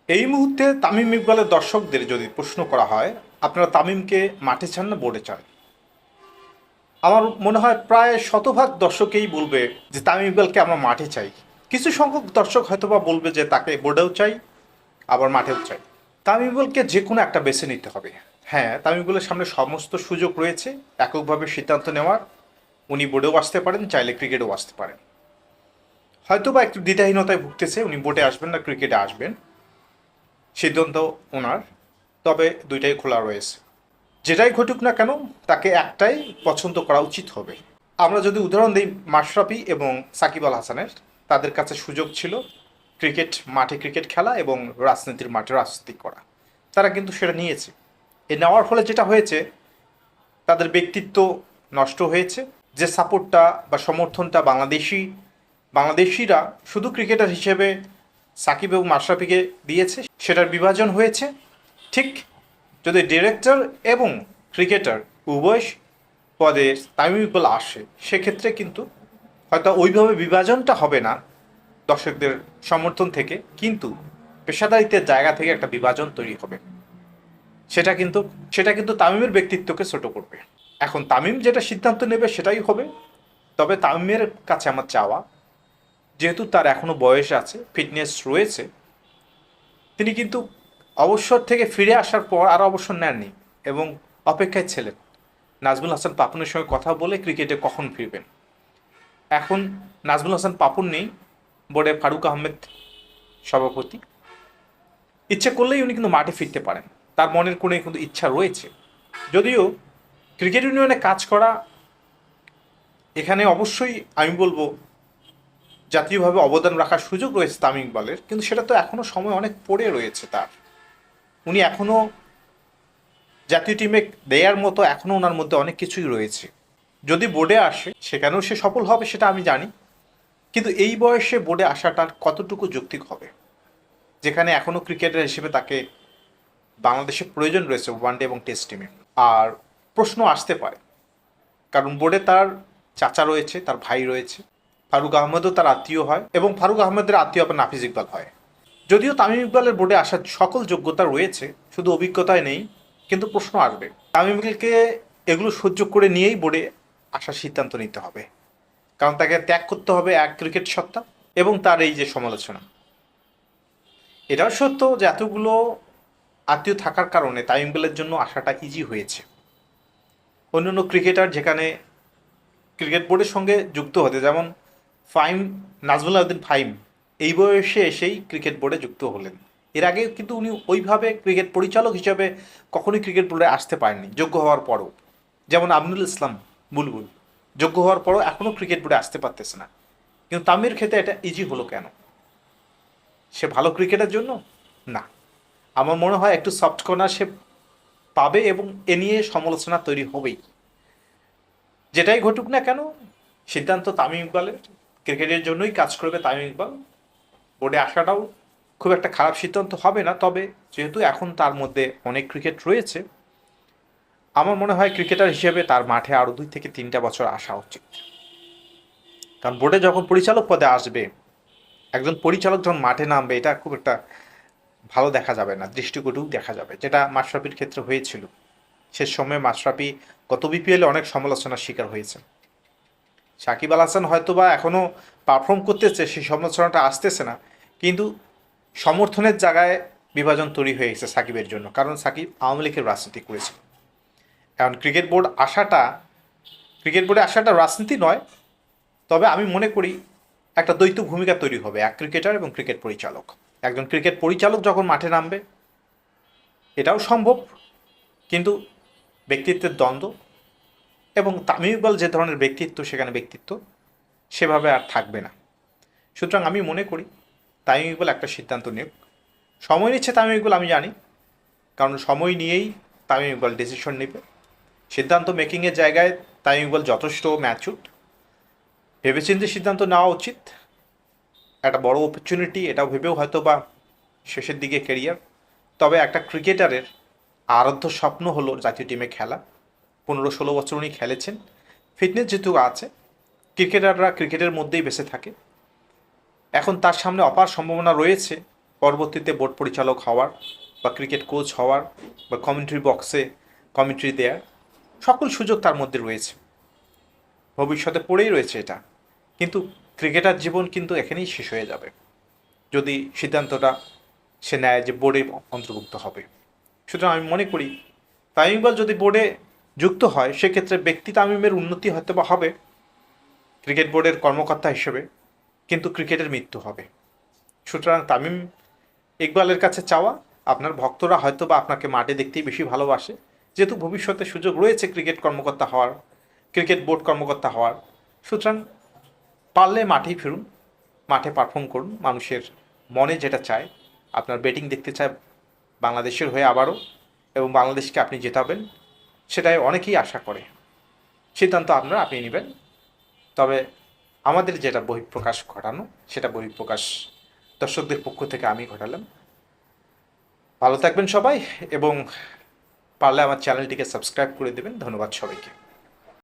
এই মুহূর্তে তামিম ইকবালের দর্শকদের যদি প্রশ্ন করা হয়, আপনারা তামিমকে মাঠে চান না বোর্ডে চান? আমার মনে হয় প্রায় শতভাগ দর্শকেই বলবে যে তামিম ইকবালকে আমরা মাঠে চাই। কিছু সংখ্যক দর্শক হয়তোবা বলবে যে তাকে বোর্ডেও চাই, আবার মাঠেও চাই। তামিম ইকবালকে যে কোনো একটা বেছে নিতে হবে। হ্যাঁ, তামিম ইকবালের সামনে সমস্ত সুযোগ রয়েছে এককভাবে সিদ্ধান্ত নেওয়ার। উনি বোর্ডেও আসতে পারেন, চাইলে ক্রিকেটেও আসতে পারেন। হয়তোবা একটু দ্বিধাহীনতায় ভুগতেছে, উনি বোর্ডে আসবেন না ক্রিকেটে আসবেন, সিদ্ধান্ত ওনার। তবে দুইটাই খোলা রয়েছে। যেটাই ঘটুক না কেন, তাকে একটাই পছন্দ করা উচিত হবে। আমরা যদি উদাহরণ দিই মাশরাফি এবং সাকিব আল হাসানের, তাদের কাছে সুযোগ ছিল ক্রিকেট মাঠে ক্রিকেট খেলা এবং রাজনীতির মাঠে রাজনীতি করা। তারা কিন্তু সেটা নিয়েছে। এ নেওয়ার ফলে যেটা হয়েছে, তাদের ব্যক্তিত্ব নষ্ট হয়েছে। যে সাপোর্টটা বা সমর্থনটা বাংলাদেশিরা শুধু ক্রিকেটার হিসেবে সাকিব এবং মাশরাফিকে দিয়েছে, সেটার বিভাজন হয়েছে। ঠিক যদি ডিরেক্টর এবং ক্রিকেটার উভয় পদে তামিম ইকবাল আসে, সেক্ষেত্রে কিন্তু হয়তো ওইভাবে বিভাজনটা হবে না দর্শকদের সমর্থন থেকে, কিন্তু পেশাদারিত্বের জায়গা থেকে একটা বিভাজন তৈরি হবে। সেটা কিন্তু তামিমের ব্যক্তিত্বকে ছোট করবে। এখন তামিম যেটা সিদ্ধান্ত নেবে সেটাই হবে। তবে তামিমের কাছে আমার চাওয়া, যেহেতু তার এখনো বয়স আছে, ফিটনেস রয়েছে, তিনি কিন্তু অবসর থেকে ফিরে আসার পর আরও অবসর নেননি এবং অপেক্ষায় ছিলেন নাজমুল হাসান পাপনের সঙ্গে কথা বলে ক্রিকেটে কখন ফিরবেন। এখন নাজমুল হাসান পাপন নেই, বোর্ডে ফারুক আহমেদ সভাপতি। ইচ্ছে করলেই উনি কিন্তু মাঠে ফিরতে পারেন, তার মনের কোণে কিন্তু ইচ্ছা রয়েছে। যদিও ক্রিকেট ইউনিয়নে কাজ করা, এখানে অবশ্যই আমি বলবো জাতীয়ভাবে অবদান রাখার সুযোগ রয়েছে তামিম ইকবালের, কিন্তু সেটা তো এখনও সময় অনেক পড়ে রয়েছে তার। উনি এখনও জাতীয় টিমে দেয়ার মতো এখনও ওনার মধ্যে অনেক কিছুই রয়েছে। যদি বোর্ডে আসে সেখানেও সে সফল হবে, সেটা আমি জানি। কিন্তু এই বয়সে বোর্ডে আসাটার কতটুকু যৌক্তিক হবে, যেখানে এখনও ক্রিকেটার হিসেবে তাকে বাংলাদেশের প্রয়োজন রয়েছে ওয়ানডে এবং টেস্ট টিমে। আর প্রশ্ন আসতে পারে, কারণ বোর্ডে তার চাচা রয়েছে, তার ভাই রয়েছে, ফারুক আহমেদও তার আত্মীয় হয় এবং ফারুক আহমেদের আত্মীয় আবার নাফিজ ইকবাল হয়। যদিও তামিম ইকবালের বোর্ডে আসার সকল যোগ্যতা রয়েছে, শুধু অভিজ্ঞতায় নেই। কিন্তু প্রশ্ন আসবে, তামিম ইকবালকে এগুলো সহ্য করে নিয়েই বোর্ডে আসার সিদ্ধান্ত নিতে হবে, কারণ তাকে ত্যাগ করতে হবে এক ক্রিকেট সত্তা এবং তার এই যে সমালোচনা। এটাও সত্য যে এতগুলো আত্মীয় থাকার কারণে তামিম ইকবালের জন্য আসাটা ইজি হয়েছে। অন্যান্য ক্রিকেটার যেখানে ক্রিকেট বোর্ডের সঙ্গে যুক্ত হতে, যেমন ফাইম, নাজমুল আবেদিন ফাইম এই বয়সে এসেই ক্রিকেট বোর্ডে যুক্ত হলেন। এর আগে কিন্তু উনি ওইভাবে ক্রিকেট পরিচালক হিসেবে কখনোই ক্রিকেট বোর্ডে আসতে পারেননি যোগ্য হওয়ার পরও। যেমন আমিনুল ইসলাম বুলবুল যোগ্য হওয়ার পরও এখনও ক্রিকেট বোর্ডে আসতে পারতেছে না। কিন্তু তামিমের ক্ষেত্রে এটা ইজি হলো কেন? সে ভালো ক্রিকেটের জন্য না, আমার মনে হয় একটু সফট কর্নার সে পাবে এবং এ নিয়ে সমালোচনা তৈরি হবেই। যেটাই ঘটুক না কেন, সিদ্ধান্ত তামিম ইকবালের। ক্রিকেটের জন্যই কাজ করবে তামিম ইকবাল। বোর্ডে আসাটাও খুব একটা খারাপ সিদ্ধান্ত হবে না। তবে যেহেতু এখন তার মধ্যে অনেক ক্রিকেট রয়েছে, আমার মনে হয় ক্রিকেটার হিসেবে তার মাঠে আরও 2 থেকে 3টা বছর আসা উচিত। কারণ বোর্ডে যখন পরিচালক পদে আসবে, একজন পরিচালক যখন মাঠে নামবে, এটা খুব একটা ভালো দেখা যাবে না, দৃষ্টিকটু দেখা যাবে, যেটা মাশরাফির ক্ষেত্রে হয়েছিল। শেষ সময়ে মাশরাফি গত বিপিএলে অনেক সমালোচনার শিকার হয়েছে। সাকিব আল হাসান হয়তোবা এখনও পারফর্ম করতেছে, সেই সমালোচনাটা আসতেছে না, কিন্তু সমর্থনের জায়গায় বিভাজন তৈরি হয়ে গেছে সাকিবের জন্য, কারণ সাকিব আওয়ামী লীগের রাজনীতি করেছে। এখন ক্রিকেট বোর্ডে আসাটা রাজনীতি নয়, তবে আমি মনে করি একটা দ্বৈত ভূমিকা তৈরি হবে, এক ক্রিকেটার এবং ক্রিকেট পরিচালক। একজন ক্রিকেট পরিচালক যখন মাঠে নামবে, এটাও সম্ভব, কিন্তু ব্যক্তিত্বের দ্বন্দ্ব এবং তামিম ইকবাল যে ধরনের ব্যক্তিত্ব, সেখানে ব্যক্তিত্ব সেভাবে আর থাকবে না। সুতরাং আমি মনে করি তামিম ইকবাল একটা সিদ্ধান্ত নিক। সময় নিচ্ছে তামিম ইকবাল, আমি জানি, কারণ সময় নিয়েই তামিম ইকবাল ডিসিশন নেবে। সিদ্ধান্ত মেকিংয়ের জায়গায় তামিম ইকবাল যথেষ্ট ম্যাচুড, ভেবেচিন্তে সিদ্ধান্ত নেওয়া উচিত। একটা বড় অপরচুনিটি, এটাও ভেবেও হয়তো বা শেষের দিকে কেরিয়ার। তবে একটা ক্রিকেটারের আরাধ্য স্বপ্ন হলো জাতীয় টিমে খেলা। 15-16 বছর উনি খেলেছেন, ফিটনেস যেহেতু আছে, ক্রিকেটাররা ক্রিকেটের মধ্যেই বেঁচে থাকে। এখন তার সামনে অপার সম্ভাবনা রয়েছে পরবর্তীতে বোর্ড পরিচালক হওয়ার বা ক্রিকেট কোচ হওয়ার বা কমেন্ট্রি বক্সে কমেন্ট্রি দেওয়ার সকল সুযোগ তার মধ্যে রয়েছে, ভবিষ্যতে পড়েই রয়েছে এটা। কিন্তু ক্রিকেটার জীবন কিন্তু এখানেই শেষ হয়ে যাবে যদি সিদ্ধান্তটা সে নেয় যে বোর্ডে অন্তর্ভুক্ত হবে। সুতরাং আমি মনে করি তামিম ইকবাল যদি বোর্ডে যুক্ত হয় সেক্ষেত্রে ব্যক্তি তামিমের উন্নতি হয়তো বা হবে ক্রিকেট বোর্ডের কর্মকর্তা হিসেবে, কিন্তু ক্রিকেটের মৃত্যু হবে। সুতরাং তামিম ইকবালের কাছে চাওয়া, আপনার ভক্তরা হয়তো বা আপনাকে মাঠে দেখতেই বেশি ভালোবাসে, যেহেতু ভবিষ্যতে সুযোগ রয়েছে ক্রিকেট কর্মকর্তা হওয়ার, ক্রিকেট বোর্ড কর্মকর্তা হওয়ার। সুতরাং পারলে মাঠেই ফিরুন, মাঠে পারফর্ম করুন, মানুষের মনে যেটা চায়, আপনার ব্যাটিং দেখতে চায় বাংলাদেশের হয়ে আবারও, এবং বাংলাদেশকে আপনি জেতাবেন, সেটাই অনেকেই আশা করে। সিদ্ধান্ত আপনারা আপনি নেবেন। তবে আমাদের যেটা বহিঃপ্রকাশ ঘটানো, সেটা বহিঃপ্রকাশ দর্শকদের পক্ষ থেকে আমি ঘটালাম। ভালো থাকবেন সবাই, এবং পারলে আমার চ্যানেলটিকে সাবস্ক্রাইব করে দেবেন। ধন্যবাদ সবাইকে।